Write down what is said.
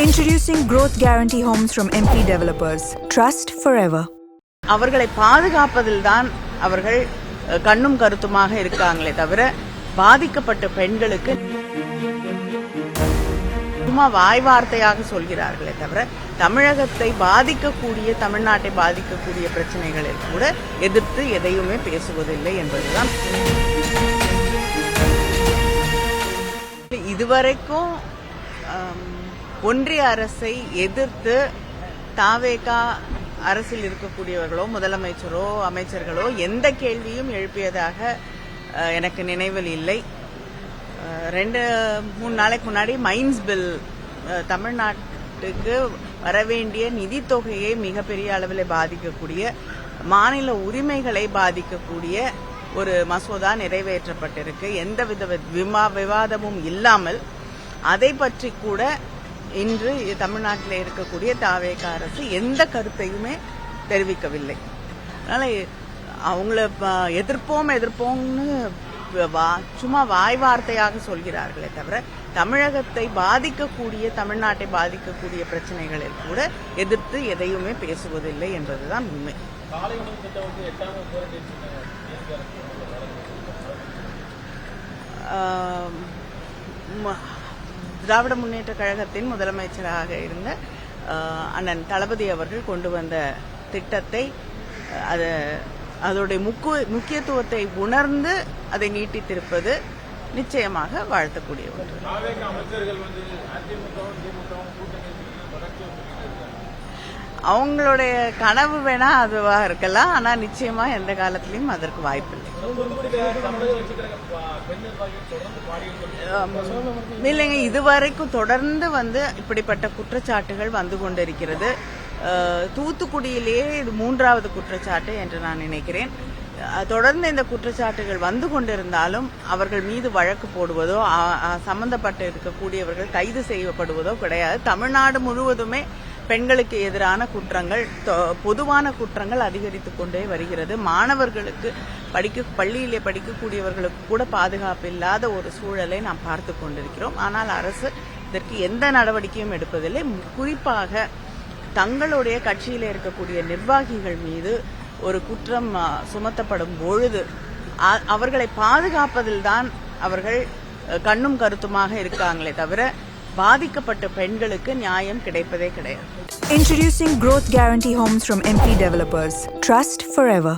Introducing Growth Guarantee Homes from MP Developers. Trust forever. அவர்களை பாதுகாப்பதில்தான் அவர்கள் கண்ணும் கருத்துமாக இருக்காங்களே தவிர பாதிக்கப்பட்ட பெண்களுக்கு சும்மா வாய் வார்த்தையாக சொல்கிறார்களே தவிர தமிழகத்தை பாதிக்கக்கூடிய தமிழ்நாட்டை பாதிக்கக்கூடிய பிரச்சனைகளில் கூட எதிர்த்து எதையுமே பேசுவதில்லை என்பதுதான். இதுவரைக்கும் ஒன்றிய அரசை எதிர்த்து தாவேகா அரசில் இருக்கக்கூடியவர்களோ முதலமைச்சரோ அமைச்சர்களோ எந்த கேள்வியும் எழுப்பியதாக எனக்கு நினைவில் இல்லை. 2-3 நாளைக்கு முன்னாடி மைன்ஸ் பில் தமிழ்நாட்டுக்கு வரவேண்டிய நிதித்தொகையை மிகப்பெரிய அளவில் பாதிக்கக்கூடிய மாநில உரிமைகளை பாதிக்கக்கூடிய ஒரு மசோதா நிறைவேற்றப்பட்டிருக்கு. எந்தவித விவாதமும் இல்லாமல் அதை பற்றி கூட இன்று தமிழ்நாட்டில் இருக்கக்கூடிய தாவேகா அரசு எந்த கருத்தையுமே தெரிவிக்கவில்லை. அதனால அவங்கள எதிர்ப்போம்னு சும்மா வாய் வார்த்தையாக சொல்கிறார்களே தவிர தமிழகத்தை பாதிக்கக்கூடிய தமிழ்நாட்டை பாதிக்கக்கூடிய பிரச்சனைகளில் கூட எதிர்த்து எதையுமே பேசுவதில்லை என்பதுதான் உண்மை. திராவிட முன்னேற்ற கழகத்தின் முதலமைச்சராக இருந்த அண்ணன் தளபதி அவர்கள் கொண்டு வந்த திட்டத்தை அதோடைய முக்கியத்துவத்தை உணர்ந்து அதை நீட்டித்திருப்பது நிச்சயமாக வாழ்த்தக்கூடிய ஒன்று. அவங்களுடைய கனவு வேணா அதுவா இருக்கலாம், ஆனா நிச்சயமா எந்த காலத்திலையும் அதற்கு வாய்ப்பில்லை. இல்லைங்க, இதுவரைக்கும் தொடர்ந்து இப்படிப்பட்ட குற்றச்சாட்டுகள் வந்து கொண்டிருக்கிறது. தூத்துக்குடியிலேயே இது 3வது குற்றச்சாட்டு என்று நான் நினைக்கிறேன். தொடர்ந்து இந்த குற்றச்சாட்டுகள் வந்து கொண்டிருந்தாலும் அவர்கள் மீது வழக்கு போடுவதோ சம்பந்தப்பட்டு இருக்கக்கூடியவர்கள் கைது செய்யப்படுவதோ கிடையாது. தமிழ்நாடு முழுவதுமே பெண்களுக்கு எதிரான குற்றங்கள், பொதுவான குற்றங்கள் அதிகரித்துக் கொண்டே வருகிறது. மாணவர்களுக்கு பள்ளியிலே படிக்கக்கூடியவர்களுக்கு கூட பாதுகாப்பு இல்லாத ஒரு சூழலை நாம் பார்த்து கொண்டிருக்கிறோம். ஆனால் அரசு இதற்கு எந்த நடவடிக்கையும் எடுப்பதில்லை. குறிப்பாக தங்களுடைய கட்சியிலே இருக்கக்கூடிய நிர்வாகிகள் மீது ஒரு குற்றம் சுமத்தப்படும் பொழுது அவர்களை பாதுகாப்பதில்தான் அவர்கள் கண்ணும் கருத்துமாக இருக்காங்களே தவிர பாதிக்கப்பட்ட பெண்களுக்கு நியாயம் கிடைப்பதே கிடையாது. Introducing Growth Guarantee Homes from MP Developers. Trust forever.